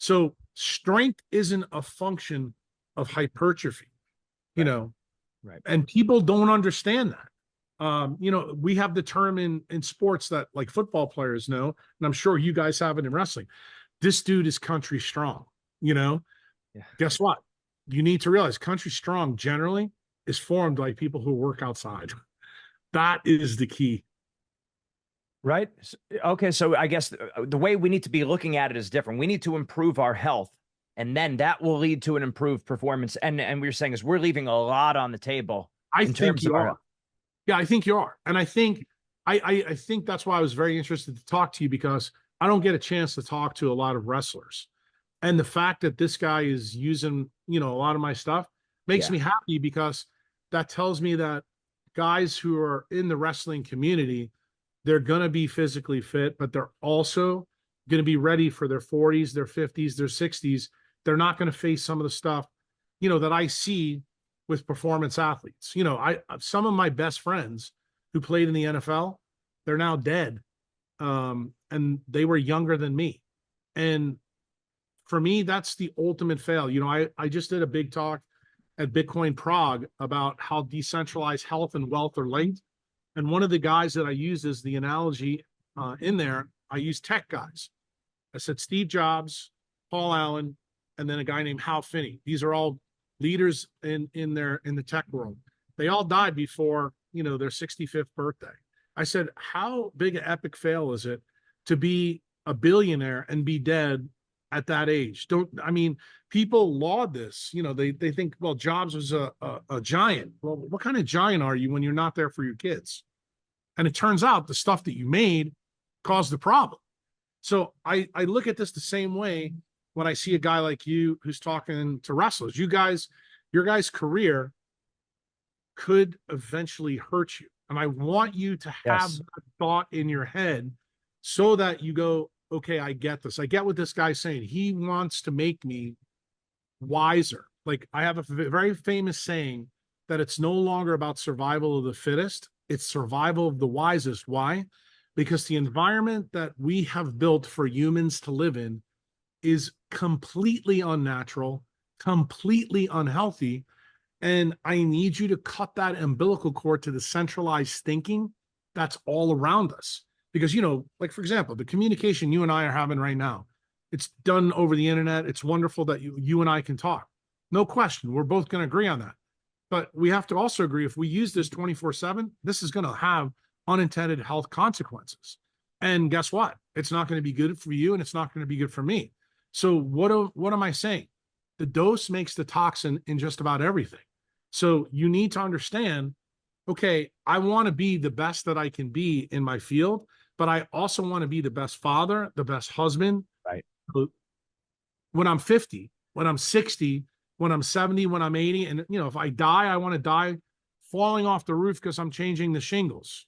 So strength isn't a function of hypertrophy, you know, Right. and people don't understand that. We have the term in sports that like football players know, and I'm sure you guys have it in wrestling. This dude is country strong, you know. Yeah. Guess what? You need to realize country strong generally is formed by people who work outside. That is the key. Right. Okay. So I guess the way we need to be looking at it is different. We need to improve our health, and then that will lead to an improved performance. And we were saying is we're leaving a lot on the table I in think terms of you our are. health. Yeah, I think you are. And I think that's why I was very interested to talk to you, because I don't get a chance to talk to a lot of wrestlers. And the fact that this guy is using, a lot of my stuff makes Yeah. me happy, because that tells me that guys who are in the wrestling community, they're going to be physically fit, but they're also going to be ready for their 40s, their 50s, their 60s. They're not going to face some of the stuff, that I see with performance athletes. Some of my best friends who played in the NFL, they're now dead. And they were younger than me. And for me, that's the ultimate fail. I just did a big talk at Bitcoin Prague about how decentralized health and wealth are linked. And one of the guys that I used as the analogy in there, I used tech guys. I said Steve Jobs, Paul Allen, and then a guy named Hal Finney. These are all leaders in the tech world. They all died before their 65th birthday. I said, how big an epic fail is it to be a billionaire and be dead at that age? People laud this. They think, well, Jobs was a giant. Well, what kind of giant are you when you're not there for your kids? And it turns out the stuff that you made caused the problem. So I look at this the same way when I see a guy like you who's talking to wrestlers. Your guys' career could eventually hurt you. And I want you to have Yes. that thought in your head so that you go, okay, I get this. I get what this guy's saying. He wants to make me wiser. Like, I have a very famous saying that it's no longer about survival of the fittest, it's survival of the wisest. Why? Because the environment that we have built for humans to live in is completely unnatural, completely unhealthy. And I need you to cut that umbilical cord to the centralized thinking that's all around us. Because, like, for example, the communication you and I are having right now, it's done over the internet. It's wonderful that you and I can talk. No question. We're both going to agree on that. But we have to also agree, if we use this 24/7, this is going to have unintended health consequences. And guess what? It's not going to be good for you, and it's not going to be good for me. So what am I saying? The dose makes the toxin in just about everything. So you need to understand, okay, I want to be the best that I can be in my field, but I also want to be the best father, the best husband. Right. When I'm 50, when I'm 60, when I'm 70, when I'm 80, and if I die, I want to die falling off the roof because I'm changing the shingles.